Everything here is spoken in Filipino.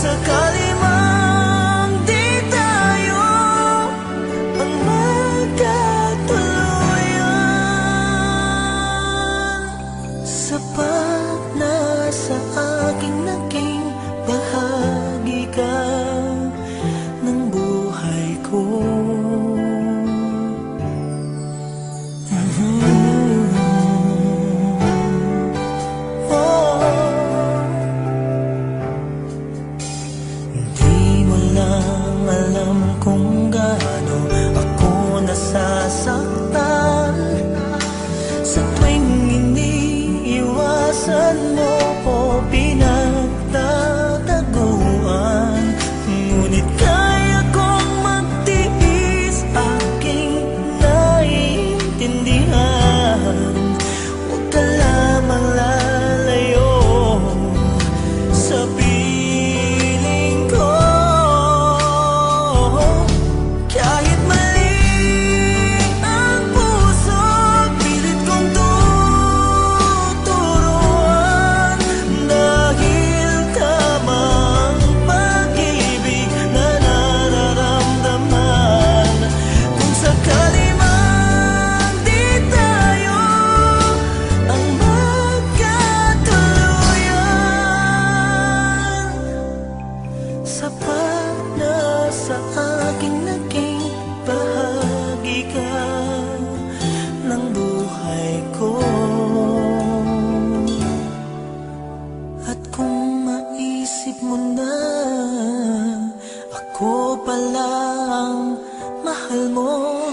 sakali mang di tayo ang magkatuluyan, sapat na sa aking naging bahagi ka ng buhay ko. Alam kung gaano ako nasasaktan sa tuwing iniiwasan mo o pinagtataguan. Ngunit kaya kong magtiis, aking naiintindihan. Huwag ka lamang lalayo sa piling ko. Sapat na sa aking naging bahagi ka ng buhay ko. At kung maisip mo na ako pala ang mahal mo,